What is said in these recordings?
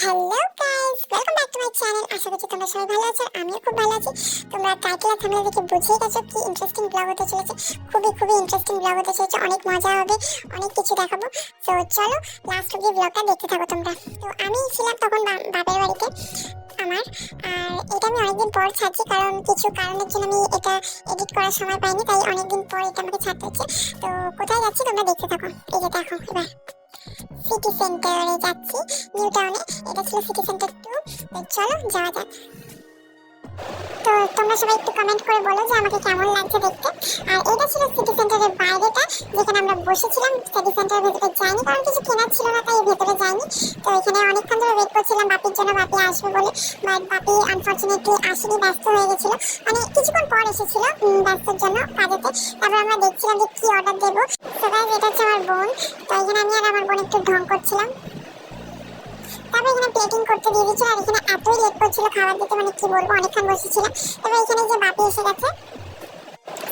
Hello guys, welcome back to my channel. আশা করছি তোমরা সবাই ভালো আছো, আমিও খুব ভালো আছি। তোমরা টাইটেল আর থাম্বনেল দেখে বুঝেই গেছো কি ইন্টারেস্টিং ব্লগ হতে চলেছে। খুবই ইন্টারেস্টিং ব্লগ হতে চলেছে, অনেক মজা হবে, অনেক কিছু দেখাবো। তো চলো লাস্ট অবধি ব্লগটা দেখতে থাকো তোমরা। তো আমি ছিলাম তখন বাপের বাড়িতে আমার, আর এটা আমি অনেকদিন পর ছাড়ছি কারণ কিছু কারণের জন্য আমি এটা এডিট করার সময় পাইনি, তাই অনেকদিন পর এটা আমাকে ছাড়তে হচ্ছে। তো কোথায় যাচ্ছি তোমরা দেখতে থাকো। এই যে দেখো এবার সিটি সেন্টারে যাচ্ছি, নিউ টাউনে। এটা ছিল সিটি সেন্টার 2। তো চলো যাওয়া যাক। তো তোমরা সবাই একটু কমেন্ট করে বলো যে আমাকে কেমন লাগছে দেখতে। আর এটা ছিল সিটি সেন্টারের বাইরেটা, যেখানে আমরা বসেছিলাম। সিটি সেন্টারের ভেতরে যাইনি কারণ কিছু কেনার ছিল না, তাই ভেতরে যাইনি। তো এখানে অনেকক্ষণ ধরে ওয়েট করছিলাম বাপির জন্য, বাপি আসবে বলে। বাট বাপি আনফরচুনেটলি আসেনি, ব্যস্ত হয়ে গেছিল। মানে কিছুক্ষণ পর এসেছিল ব্যস্তর জন্য কাজেতে। তারপর আমরা দেখছিলাম যে কি অর্ডার দেবো। তো গাইস, এটা হচ্ছে আমার বোন। তো এখানে আমি আর আমার বোন একটু ঢং করছিলাম। তারপর এখানে প্লেটিং করতে দিয়ে দিচ্ছিল, আর এখানে এতই লেট করছিল খাবার দিতে, মানে কি বলবো, অনেকক্ষণ বসেছিলাম। তারপর এখানে যে বাপি এসে গেছে।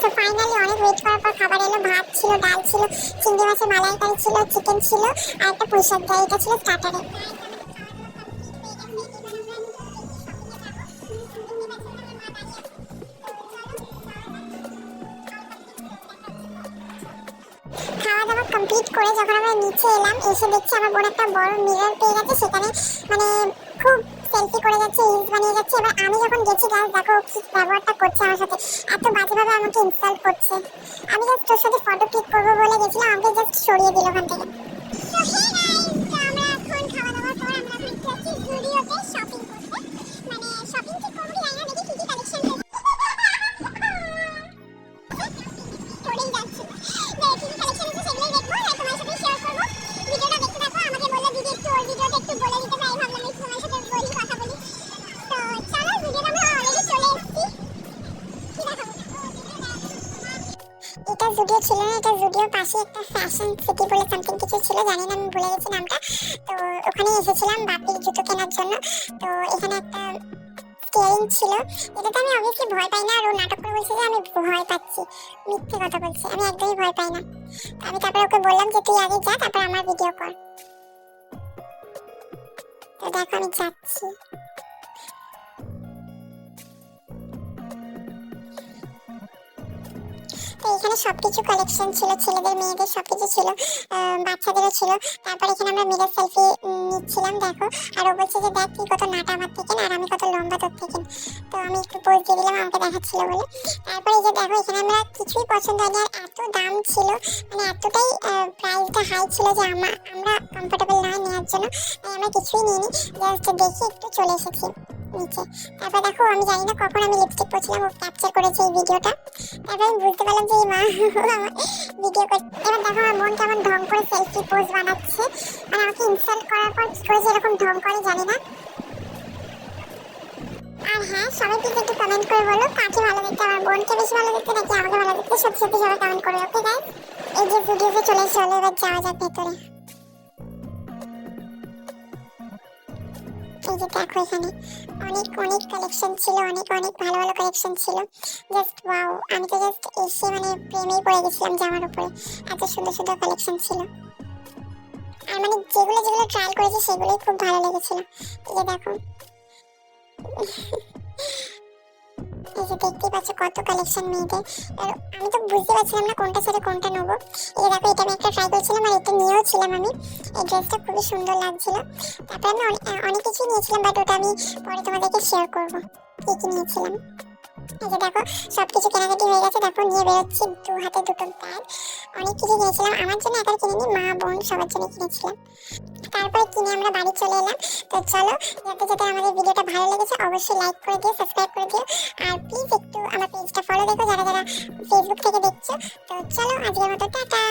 তো ফাইনালি অনেক ওয়েট করার পর খাবার এলো। ভাত ছিল, ডাল ছিল, চিংড়ি মাছের মালাইকারি ছিল, চিকেন ছিল, আর একটা পুঁই শাক ডাল। এটা ছিল স্টার্টারে। খাওয়া দাওয়া কমপ্লিট করে যখন আমরা নিচে এলাম, এসে দেখছি আমার বোন একটা বড় মিরর পেয়ে গেছে। সেখানে মানে খুব সেলফি করে যাচ্ছে, রিলস বানিয়ে যাচ্ছে। এবার আমি যখন গেছি গাইস, দেখো কি ব্যবহারটা করছে আমার সাথে, এত বাজেভাবে আমাকে ইনসাল্ট করছে। আমি জাস্ট তোর সাথে ফটো ক্লিক করবো বলে গেছিলাম, আমাকে জাস্ট সরিয়ে দিল ওখান থেকে। তো হে গাইস, তো আমরা এখন খাওয়া দাওয়ার পর আমরা এখন যাচ্ছি জুডিওতে শপিং করতে। মানে শপিং ঠিক করবো কি জানি না, দেখি কি কি কালেকশন করেই যাচ্ছি। দেখি কি কালেকশন আছে সেগুলোই দেখবো, আর তোমার সাথে শেয়ার করবো। ভিডিওটা দেখতে থাকো। আমাকে বললো দিদি একটু ওর ভিডিওটা একটু বলে দিতে, তাই ভাবলাম একটু তোমার সাথে বলি, কথা বলি। তো চলো, ভিডিওটা আমরা অলরেডি চলে এসেছি। কি দেখাবো? এটা জুডিও ছিল না, এটা জুডিওর পাশে একটা ফ্যাশন সিটি বলে সামথিং কিছু ছিল, জানি না, আমি ভুলে গেছি নামটা। তো ওখানে এসেছিলাম বাপির জুতো কেনার জন্য। তো এখানে একটা স্টিয়ারিং ছিল, এটাতে আমি অবভিয়াসলি ভয় পাই না। আর ও নাটক করে বলছে যে আমি ভয় পাচ্ছি, মিথ্যে কথা বলছি, আমি একদমই ভয় পাই না। আমি তারপরে ওকে বললাম যে তুই আগে যা, তারপর আমার ভিডিও কর। তো দেখো আমি যাচ্ছি। তো এখানে সবকিছু কালেকশন ছিল, ছেলেদের মেয়েদের সবকিছু ছিল, বাচ্চাদেরও ছিল। তারপর এখানে আমরা মিরর সেলফি নিচ্ছিলাম, দেখো। আর ও বলছে যে দেখ তুই কত নাটা আমার থেকে, আর আমি কত লম্বা তোর থেকে। তো আমি একটু পোজ দিয়ে দিলাম আমাকে দেখাচ্ছিল বলে। তারপর এই যে দেখো, এখানে আমরা কিছুই পছন্দ হয়নি, আর এত দাম ছিল, মানে এতটাই প্রাইসটা হাই ছিল যে আমরা কমফোর্টেবল না নেওয়ার জন্য, তাই আমরা কিছুই নিইনি, জাস্ট দেখে একটু চলে এসেছি নিচে। তারপর দেখো, আমি জানি না কখন আমি লিপস্টিক পরছিলাম, ও ক্যাপচার করেছে এই ভিডিওটা। তারপর আমি বুঝতে পারলাম যে এই মা আমার ভিডিও করছে। এবার দেখো আমার বোন কেমন ঢং করে সেলফি পোজ বানাচ্ছে, মানে আমাকে ইনসাল্ট করার পর কি করে যে এরকম ঢং করে জানি না। আর হ্যাঁ, সবাই প্লিজ একটু কমেন্ট করে বলো কাকে ভালো দেখতে, আমার বোনকে বেশি ভালো দেখতে নাকি আমাকে ভালো দেখতে। সত্যি সত্যি সবাই কমেন্ট করে, ওকে গাইস। এই যে ভিডিওতে চলে চলো, এবার যাওয়া যাক ভেতরে। এই যে দেখো, এখানে অনেক কালেকশন ছিল, অনেক ভালো কালেকশন ছিল। জাস্ট ওয়াও, আমি তো জাস্ট এসে মানে প্রেমেই পড়ে গেছিলাম জামার উপরে, এত সুন্দর কালেকশন ছিল। আর মানে যেগুলো ট্রায়াল করেছি সেগুলোই খুব ভালো লেগেছিল। এই যে দেখো, এই যে দেখতেই পাচ্ছ কত কালেকশন মেয়েদের। আর আমি তো বুঝতে পারছিলাম না কোনটা ছেড়ে কোনটা নেবো। এই যে দেখো, এটা আমি একটা ট্রাই করছিলাম, আর এটা নিয়েও ছিলাম আমি। এই ড্রেসটা খুবই সুন্দর লাগছিল। তারপর আমি অনেক কিছুই নিয়েছিলাম, বাট ওটা আমি পরে তোমাদেরকে শেয়ার করবো কি কি নিয়েছিলাম। এই যে দেখো, সবকিছু কেনাকাটি হয়ে গেছে। দেখো নিয়ে বেরোচ্ছি, দু হাতে দুটো ব্যাগ। অনেক কিছু কিনেছিলাম, আমার জন্য একা কিনিনি, মা বোন সবার জন্য কিনেছিলাম। তারপরে কিনে আমরা বাড়ি চলে এলাম। তো চলো, যাতে আমাদের ভিডিওটা ভালো লেগেছে অবশ্যই লাইক করে দিও, সাবস্ক্রাইব করে দিও। আর প্লিজ একটু আমার পেজটা ফলো দেখো যারা ফেসবুক থেকে দেখছো। তো চলো, আজকের মতো টাটা।